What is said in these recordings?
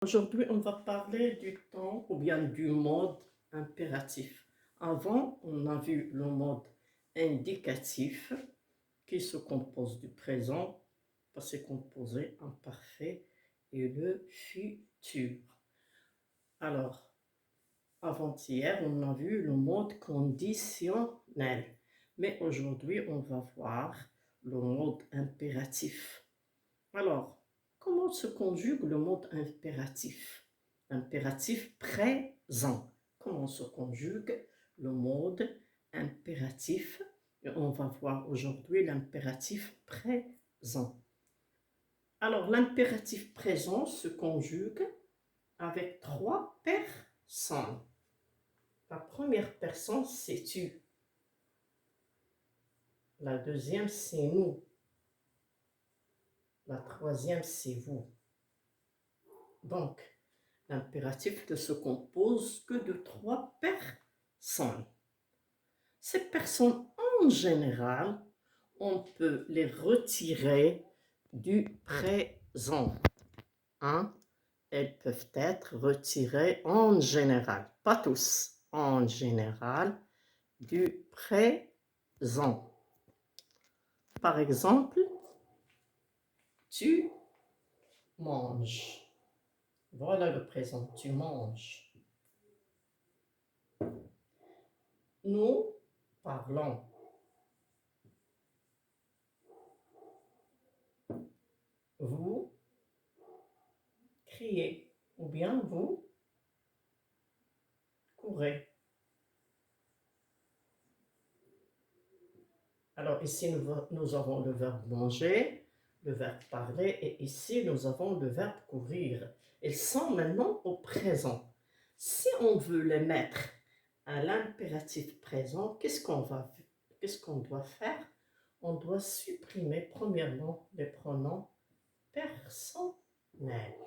Aujourd'hui, on va parler du temps ou bien du mode impératif. Avant, on a vu le mode indicatif qui se compose du présent, passé composé, imparfait et le futur. Alors, avant-hier, on a vu le mode conditionnel. Mais aujourd'hui, on va voir le mode impératif. Alors, comment se conjugue le mode impératif? Impératif présent. Comment se conjugue le mode impératif? Et on va voir aujourd'hui l'impératif présent. Alors, l'impératif présent se conjugue avec trois personnes. La première personne, c'est tu. La deuxième, c'est nous. La troisième, c'est vous. Donc, l'impératif ne se compose que de trois personnes. Ces personnes, en général, on peut les retirer du présent. Hein? Elles peuvent être retirées en général, pas tous, en général, du présent. Par exemple, tu manges. Voilà le présent, tu manges. Nous parlons. Vous criez ou bien vous courez. Alors ici, nous avons le verbe manger, le verbe parler et ici, nous avons le verbe courir. Ils sont maintenant au présent. Si on veut les mettre à l'impératif présent, qu'est-ce qu'on doit faire? On doit supprimer premièrement les pronoms personnels.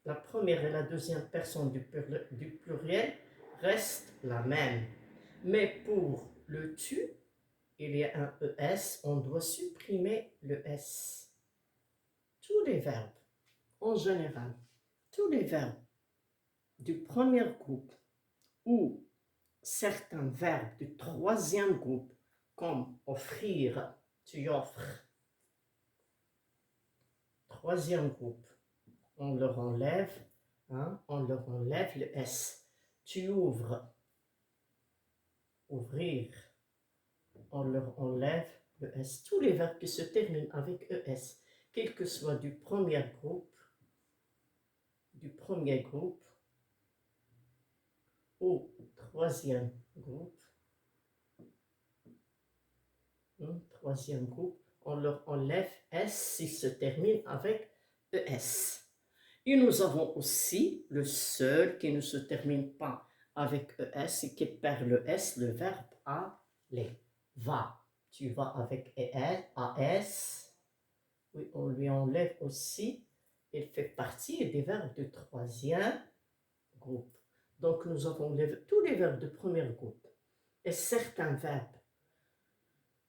La première et la deuxième personne du pluriel restent la même. Mais pour le tu, il y a un ES, on doit supprimer le S. Tous les verbes, en général, tous les verbes du premier groupe ou certains verbes du troisième groupe, comme offrir, tu offres. Troisième groupe, on leur enlève, on leur enlève le S. Tu ouvres, ouvrir, on leur enlève le S. Tous les verbes qui se terminent avec ES, quel que soit du premier groupe au troisième groupe, on leur enlève S s'ils se terminent avec ES. Et nous avons aussi le seul qui ne se termine pas avec ES et qui perd le S, le verbe aller. Va. Tu vas avec EL, AS. Oui, on lui enlève aussi. Il fait partie des verbes du troisième groupe. Donc, nous avons tous les verbes du premier groupe et certains verbes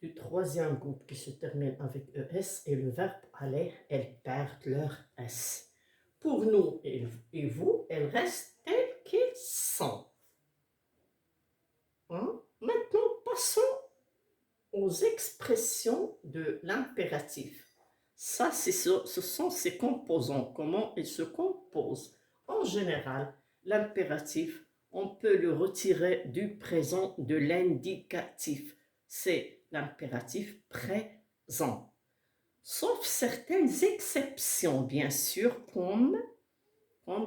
du troisième groupe qui se terminent avec ES et le verbe aller, elles perdent leur S. Pour nous et vous, elles restent telles qu'elles sont. Maintenant, passons aux expressions de l'impératif. Ça, ce sont ses composants, comment ils se composent. En général, l'impératif, on peut le retirer du présent de l'indicatif. C'est l'impératif présent. Sauf certaines exceptions, bien sûr, comme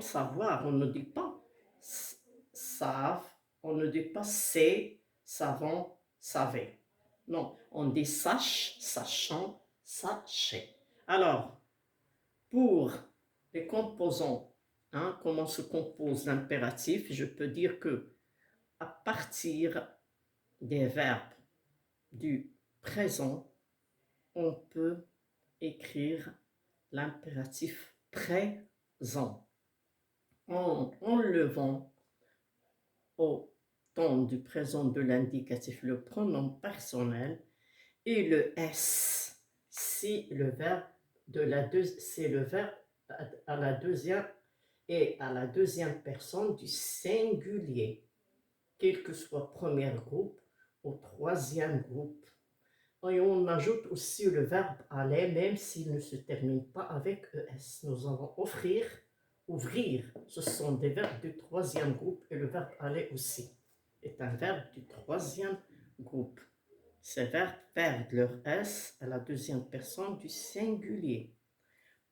savoir. On ne dit pas savent, on ne dit pas sait, savant, savait. Non, on dit sache, sachant, sachez. Alors, pour les composants, comment se compose l'impératif, je peux dire que à partir des verbes du présent, on peut écrire l'impératif présent en enlevant au temps du présent de l'indicatif le pronom personnel et le S si le verbe c'est le verbe à la deuxième et à la deuxième personne du singulier, quel que soit premier groupe ou troisième groupe. Et on ajoute aussi le verbe aller, même s'il ne se termine pas avec ES. Nous allons offrir, ouvrir. Ce sont des verbes du troisième groupe et le verbe aller aussi est un verbe du troisième groupe. Ces verbes perdent leur S à la deuxième personne du singulier.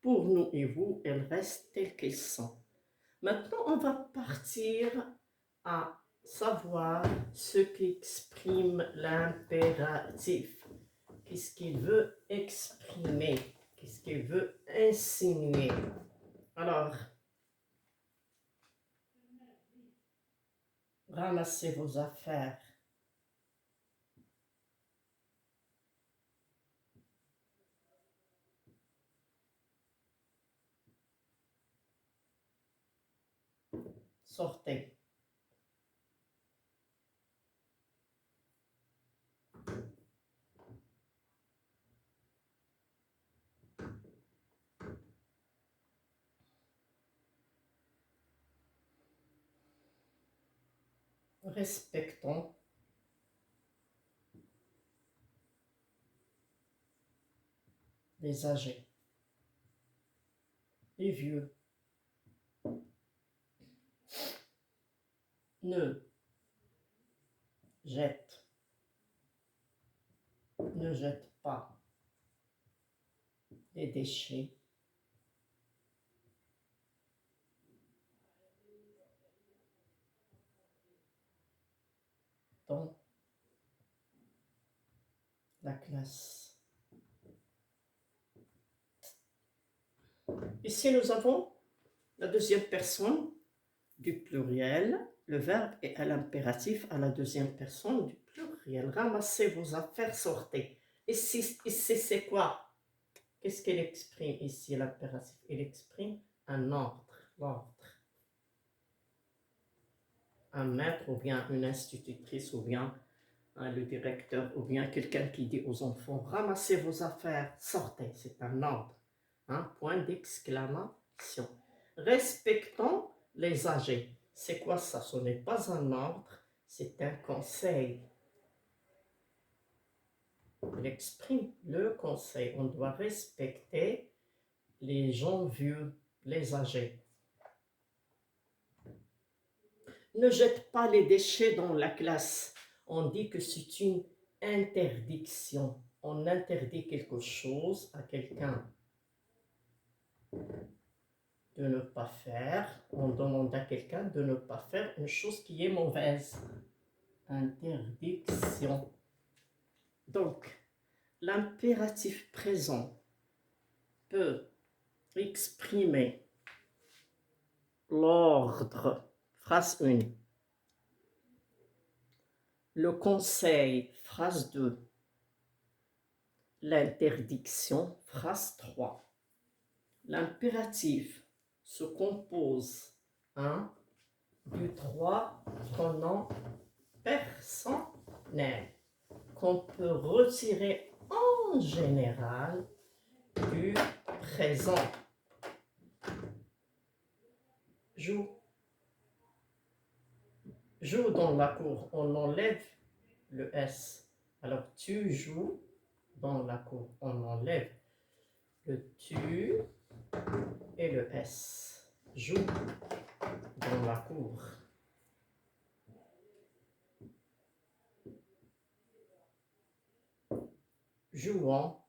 Pour nous et vous, elles restent telles qu'elles sont. Maintenant, on va partir à savoir ce qu'exprime l'impératif. Qu'est-ce qu'il veut exprimer? Qu'est-ce qu'il veut insinuer? Alors, ramassez vos affaires. Sortez. Respectons les âgés, les vieux. Ne jette pas les déchets dans la classe. Ici, nous avons la deuxième personne du pluriel. Le verbe est à l'impératif à la deuxième personne du pluriel. Ramassez vos affaires, sortez. Ici, c'est quoi? Qu'est-ce qu'il exprime ici, l'impératif? Il exprime un ordre, l'ordre. Un maître ou bien une institutrice ou bien le directeur ou bien quelqu'un qui dit aux enfants, ramassez vos affaires, sortez. C'est un ordre. Point d'exclamation. Respectons les âgés. C'est quoi ça? Ce n'est pas un ordre, c'est un conseil. Il exprime le conseil. On doit respecter les gens vieux, les âgés. Ne jette pas les déchets dans la classe. On dit que c'est une interdiction. On interdit quelque chose à quelqu'un de ne pas faire. On demande à quelqu'un de ne pas faire une chose qui est mauvaise. Interdiction. Donc, l'impératif présent peut exprimer l'ordre, phrase 1. Le conseil, phrase 2. L'interdiction, phrase 3. L'impératif se compose du 3 pronoms personnels qu'on peut retirer en général du présent. Joue. Joue dans la cour, on enlève le S. Alors tu joues dans la cour, on enlève le tu et le S. Joue dans la cour. Jouant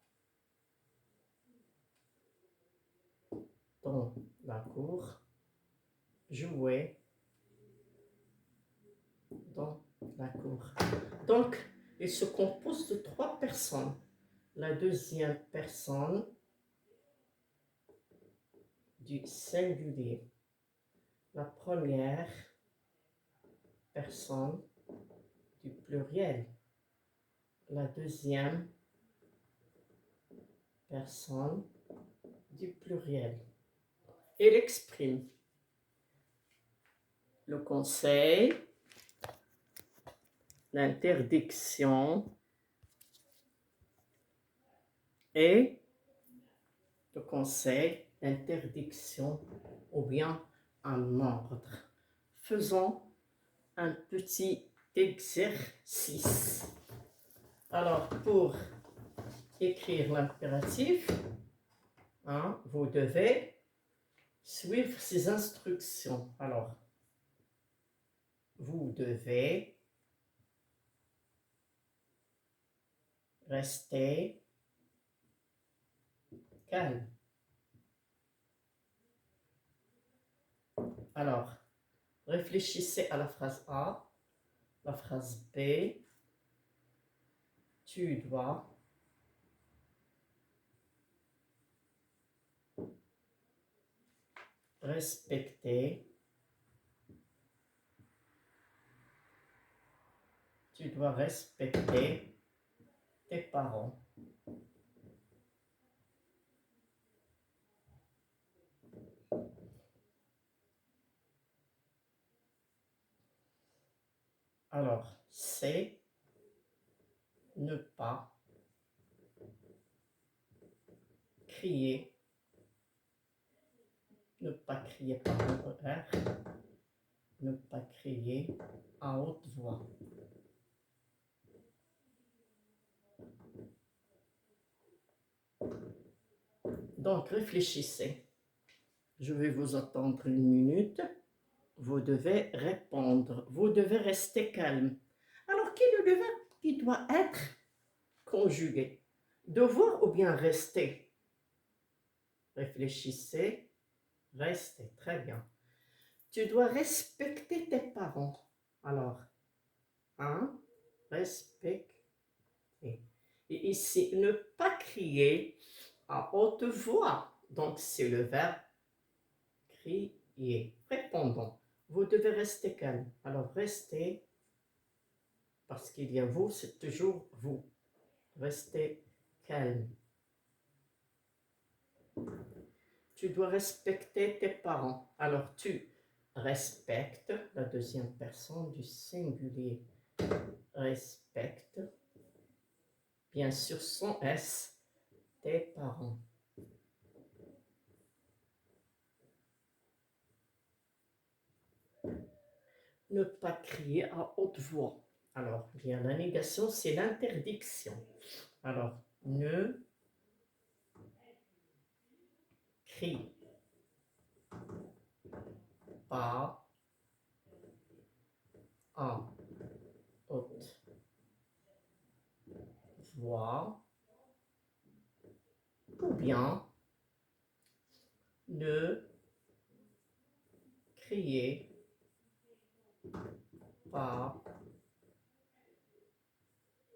dans la cour. Jouer dans la cour. Donc, il se compose de 3 personnes. La deuxième personne du singulier. La première personne du pluriel. La deuxième personne du pluriel. Il exprime le conseil, l'interdiction et le conseil d'interdiction ou bien un ordre. Faisons un petit exercice. Alors, pour écrire l'impératif, vous devez suivre ces instructions. Alors, vous devez rester calme. Alors, réfléchissez à la phrase A, la phrase B. Tu dois respecter. Tu dois respecter tes parents. Alors, c'est ne pas crier. Ne pas crier par le R. Ne pas crier à haute voix. Donc, réfléchissez. Je vais vous attendre une minute. Vous devez répondre. Vous devez rester calme. Alors, quel est le verbe qui doit être conjugué? Devoir ou bien rester? Réfléchissez. Restez. Très bien. Tu dois respecter tes parents. Alors, respecter. Et ici, ne pas crier à haute voix. Donc, c'est le verbe crier. Répondons. Vous devez rester calme. Alors, restez, parce qu'il y a vous, c'est toujours vous. Restez calme. Tu dois respecter tes parents. Alors, tu respectes, la deuxième personne du singulier. Respecte, bien sûr, sans S, tes parents. Ne pas crier à haute voix. Alors, bien, la négation, c'est l'interdiction. Alors, ne crie pas à haute voix, ou bien ne criez pas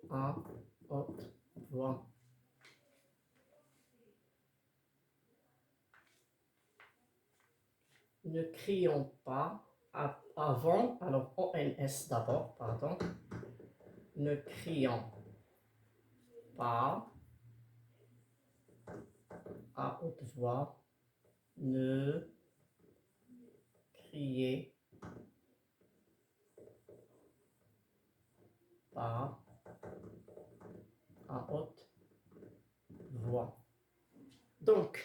à haute voix. Ne crions pas avant, alors ONS d'abord, pardon. Ne crions pas à haute voix. Ne criez pas à haute voix. Donc,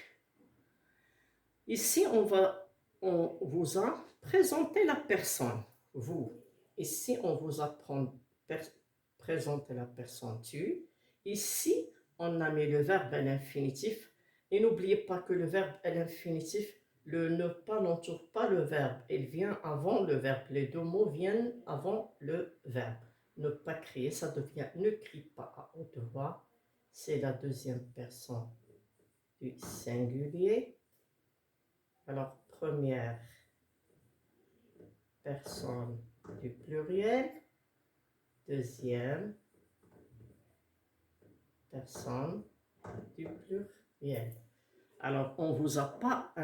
ici, on vous a présenté la personne, vous. Ici, on vous a présenté la personne, tu. Ici, on a mis le verbe à l'infinitif. Et n'oubliez pas que le verbe à l'infinitif, le ne pas n'entoure pas le verbe. Il vient avant le verbe. Les deux mots viennent avant le verbe. Ne pas crier, ça devient ne crie pas à haute voix. C'est la deuxième personne du singulier. Alors, première personne du pluriel, deuxième personne du pluriel. Alors, on ne vous a pas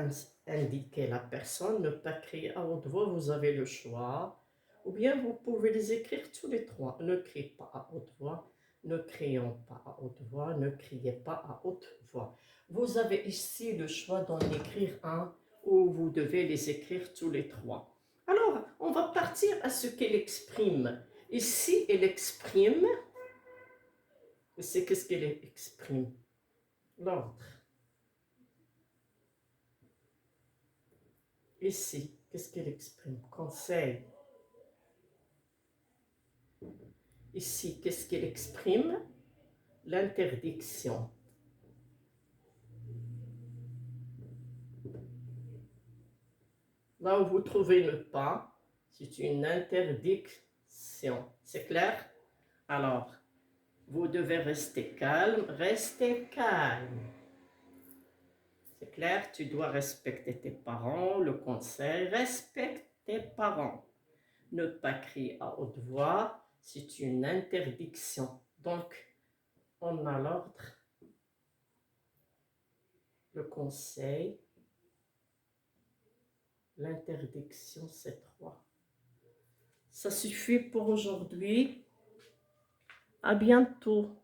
indiqué la personne, ne pas crier à haute voix, vous avez le choix. Ou bien vous pouvez les écrire tous les trois. Ne criez pas à haute voix, ne crions pas à haute voix, ne criez pas à haute voix. Vous avez ici le choix d'en écrire un ou vous devez les écrire tous les trois. Alors, on va partir à ce qu'elle exprime. Ici, elle exprime, c'est qu'est-ce qu'elle exprime? L'ordre. Ici, qu'est-ce qu'elle exprime? Conseil. Ici, qu'est-ce qu'elle exprime? L'interdiction. Là où vous trouvez le pas, c'est une interdiction. C'est clair? Alors, vous devez rester calme. Restez calme. C'est clair? Tu dois respecter tes parents, le conseil. Respecte tes parents. Ne pas crier à haute voix, c'est une interdiction. Donc, on a l'ordre, le conseil, l'interdiction, c'est 3. Ça suffit pour aujourd'hui. À bientôt.